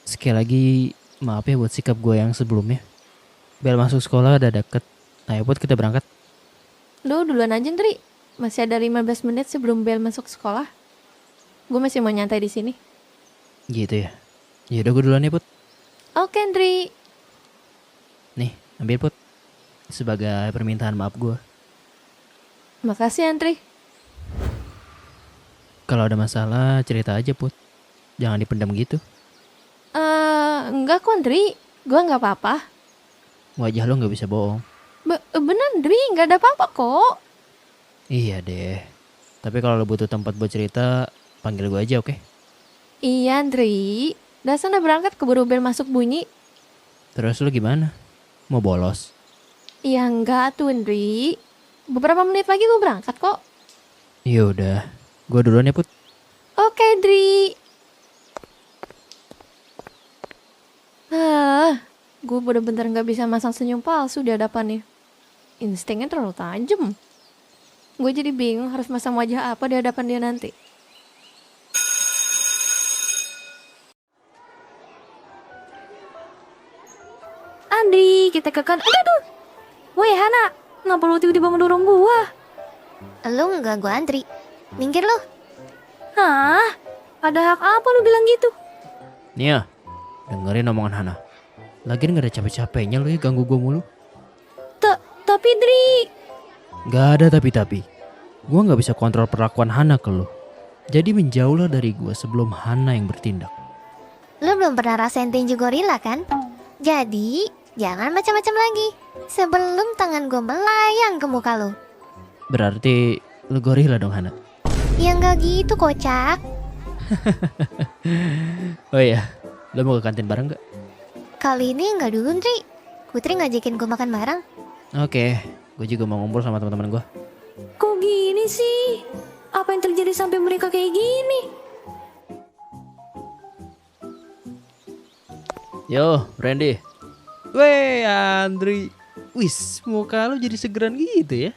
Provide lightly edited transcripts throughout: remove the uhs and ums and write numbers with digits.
Sekali lagi, maaf ya buat sikap gue yang sebelumnya. Bel masuk sekolah udah deket. Ayo Put, kita berangkat. Lu duluan aja, Ndri. Masih ada 15 menit sebelum bel masuk sekolah. Gue masih mau nyantai di sini. Gitu ya. Yaudah gue duluan ya Put. Oke, Ndri. Nih, ambil Put. Sebagai permintaan maaf gue. Makasih, Ndri. Kalau ada masalah, cerita aja Put. Jangan dipendam gitu. Enggak kok, Ndri. Gue nggak apa-apa. Wajah lo gak bisa bohong. Bener, Ndri. Nggak ada apa-apa kok. Iya deh. Tapi kalau lo butuh tempat buat cerita, panggil gue aja oke? Iya, Ndri. Dasar udah berangkat keburu bel masuk bunyi. Terus lo gimana? Mau bolos? Ya enggak tuh, Ndri. Beberapa menit lagi gue berangkat kok. Yaudah. Gue duluan ya Put. Oke, Ndri. Gue bener-bener nggak bisa masang senyum palsu di hadapannya. Instingnya terlalu tajam. Gue jadi bingung harus masang wajah apa di hadapan dia nanti. Andri, kita ke kan. Aduh, woi Hana, ngapa lu tiba-tiba ngedorong gua? Lu nggak gua antri. Minggir lu. Hah? Ada hak apa lu bilang gitu? Nia, dengerin omongan Hana. Lagian gak ada capek-capeknya lo ya ganggu gue mulu. Tapi Dri, Gak ada tapi-tapi. Gue gak bisa kontrol perlakuan Hana ke lo. Jadi menjauhlah dari gue sebelum Hana yang bertindak. Lu belum pernah rasain tinju gorila kan? Jadi, jangan macam-macam lagi. Sebelum tangan gua melayang ke muka lu. Berarti lo gorila dong Hana. Ya nggak gitu, kocak. Oh iya, lo mau ke kantin bareng gak? Kali ini nggak dulu, Ndri. Putri ngajakin gua makan bareng. Oke, gue juga mau ngumpul sama teman-teman gue. kok gini sih? Apa yang terjadi sampai mereka kayak gini? Yo, Randy. Weh, Andri. Wis, muka lo jadi segeran gitu ya.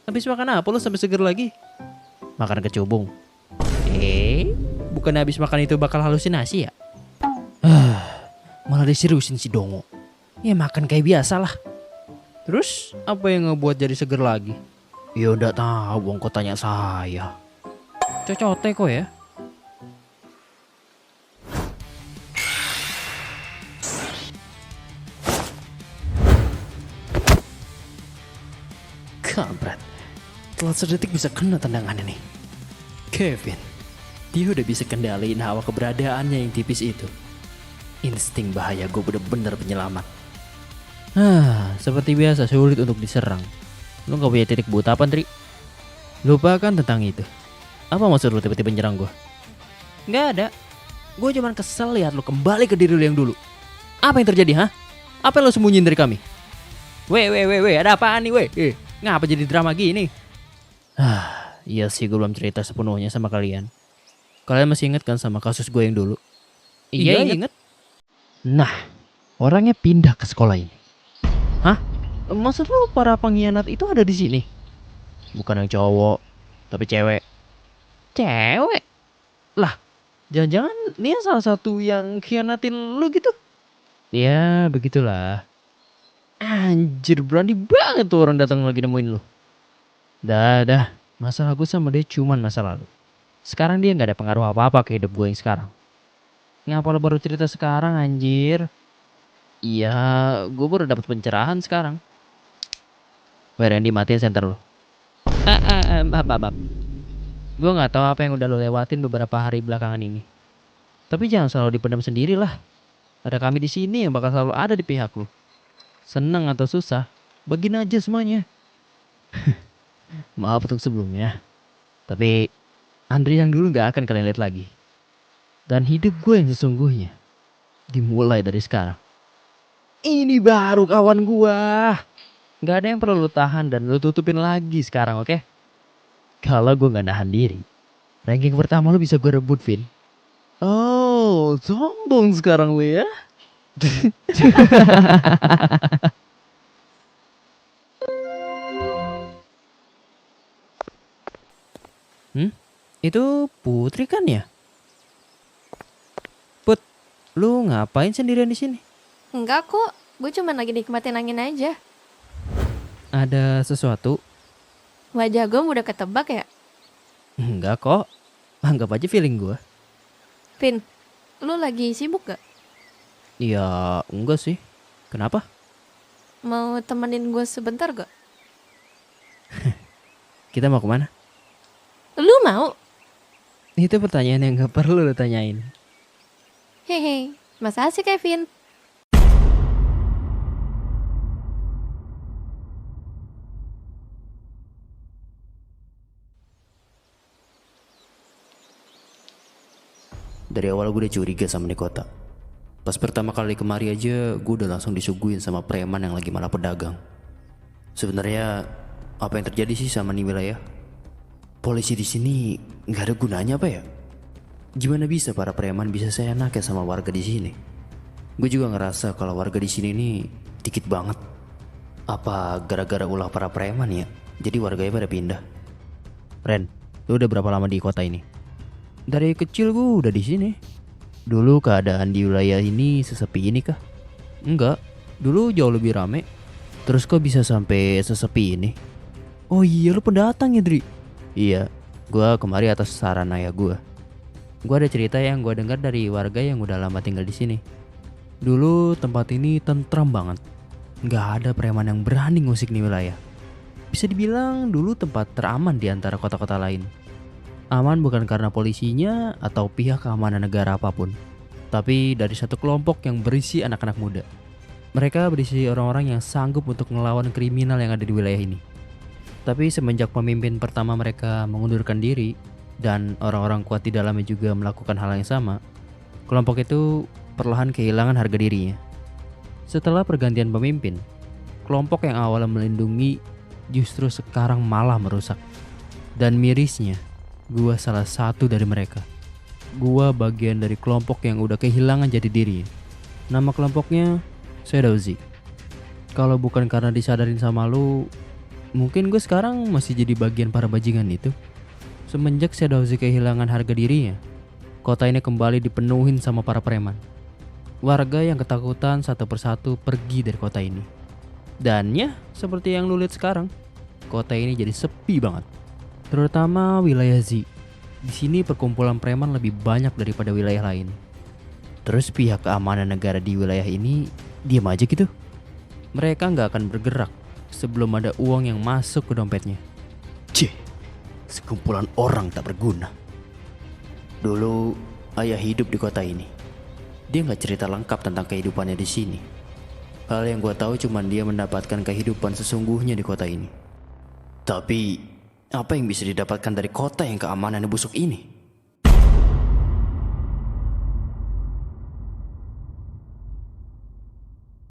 Habis makan apa lo sampai seger lagi? Makan kecubung. Bukan habis makan itu bakal halusinasi ya? Malah diseriusin si Dongo. Ya makan kayak biasa lah. Terus apa yang ngebuat jadi seger lagi? Ya udah tahu, wong kok tanya saya. Cocote kok ya. Kampret. Telat sedetik bisa kena tendangannya nih. Kevin. Dia udah bisa kendaliin hawa keberadaannya yang tipis itu. Insting bahaya gue bener-bener penyelamat. Seperti biasa sulit untuk diserang. Lu gak punya titik buta apa, Tri? Lupakan tentang itu. Apa maksud lu tiba-tiba nyerang gue? Gak ada. Gue cuman kesel lihat lu kembali ke diri lu yang dulu. Apa yang terjadi, ha? Apa yang lu sembunyiin dari kami? Weh, ada apaan nih, weh? Ngapa jadi drama gini? Iya sih gue belum cerita sepenuhnya sama kalian. Kalian masih inget kan sama kasus gue yang dulu? Iya, inget. Nah, orangnya pindah ke sekolah ini. Hah? Maksud lu para pengkhianat itu ada di sini? Bukan yang cowok, tapi cewek. Cewek? Lah, jangan-jangan dia salah satu yang khianatin lu gitu? Ya, begitulah. Anjir, berani banget tuh orang datang lagi nemuin lu. Dah. Masalah gue sama dia cuman masa lalu. Sekarang dia gak ada pengaruh apa-apa ke hidup gue yang sekarang. Ngapa lo baru cerita sekarang, anjir? Iya, gue baru dapat pencerahan sekarang. Weh Randy, matiin center lo. Maaf. Gue nggak tahu apa yang udah lo lewatin beberapa hari belakangan ini. Tapi jangan selalu dipendam sendiri lah. Ada kami di sini yang bakal selalu ada di pihak lo. Seneng atau susah, bagiin aja semuanya. Maaf untuk sebelumnya. Tapi Andri yang dulu nggak akan kalian lihat lagi. Dan hidup gue yang sesungguhnya dimulai dari sekarang. Ini baru kawan gua. Gak ada yang perlu lu tahan dan lu tutupin lagi sekarang, oke? Kalau gua gak nahan diri, ranking pertama lu bisa gua rebut, Vin. Oh, sombong sekarang lu ya. Itu Putri kan ya? Put, Lu ngapain sendirian di sini? Enggak kok, gue cuman lagi nikmatin angin aja. Ada sesuatu? Wajah gue udah ketebak ya? Enggak kok. Anggap aja feeling gue. Vin, lu lagi sibuk gak? Ya enggak sih. Kenapa? Mau temenin gue sebentar gak? Kita mau kemana? Lu mau? Itu pertanyaan yang gak perlu lu tanyain. Hehe, masa sih Kevin? Dari awal gue udah curiga sama nih kota. Pas pertama kali kemari aja gue udah langsung disuguhin sama preman yang lagi malah pedagang. Sebenarnya apa yang terjadi sih sama nih wilayah? Polisi di sini nggak ada gunanya apa ya? Gimana bisa para preman bisa seenaknya sama warga di sini? Gue juga ngerasa kalau warga di sini nih dikit banget. Apa gara-gara ulah para preman ya? Jadi warganya pada pindah. Ren, lu udah berapa lama di kota ini? Dari kecil gue udah di sini. Dulu keadaan di wilayah ini sesepi ini kah? Enggak, dulu jauh lebih rame. Terus kok bisa sampai sesepi ini? Oh iya, lu pendatang ya, Dri? Iya, gue kemari atas saran ayah gue. Gue ada cerita yang gue dengar dari warga yang udah lama tinggal di sini. Dulu tempat ini tentram banget. Nggak ada preman yang berani ngusik nih wilayah. Bisa dibilang dulu tempat teraman di antara kota-kota lain. Aman bukan karena polisinya atau pihak keamanan negara apapun, tapi dari satu kelompok yang berisi anak-anak muda. Mereka berisi orang-orang yang sanggup untuk melawan kriminal yang ada di wilayah ini. Tapi semenjak pemimpin pertama mereka mengundurkan diri dan orang-orang kuat di dalamnya juga melakukan hal yang sama, kelompok itu perlahan kehilangan harga dirinya. Setelah pergantian pemimpin, kelompok yang awalnya melindungi justru sekarang malah merusak. Dan mirisnya, gua salah satu dari mereka. Gua bagian dari kelompok yang udah kehilangan jati diri. Nama kelompoknya Shadowzy. Kalau bukan karena disadarin sama lu, mungkin gue sekarang masih jadi bagian para bajingan itu. Semenjak Shadowzy kehilangan harga dirinya, kota ini kembali dipenuhin sama para preman. Warga yang ketakutan satu persatu pergi dari kota ini. Dan ya, seperti yang lu lihat sekarang, kota ini jadi sepi banget. Terutama wilayah Z. Di sini perkumpulan preman lebih banyak daripada wilayah lain. Terus pihak keamanan negara di wilayah ini diam aja gitu. Mereka nggak akan bergerak sebelum ada uang yang masuk ke dompetnya. Cih, sekumpulan orang tak berguna. Dulu ayah hidup di kota ini. Dia nggak cerita lengkap tentang kehidupannya di sini. Hal yang gue tahu cuman dia mendapatkan kehidupan sesungguhnya di kota ini. Tapi apa yang bisa didapatkan dari kota yang keamanannya busuk ini?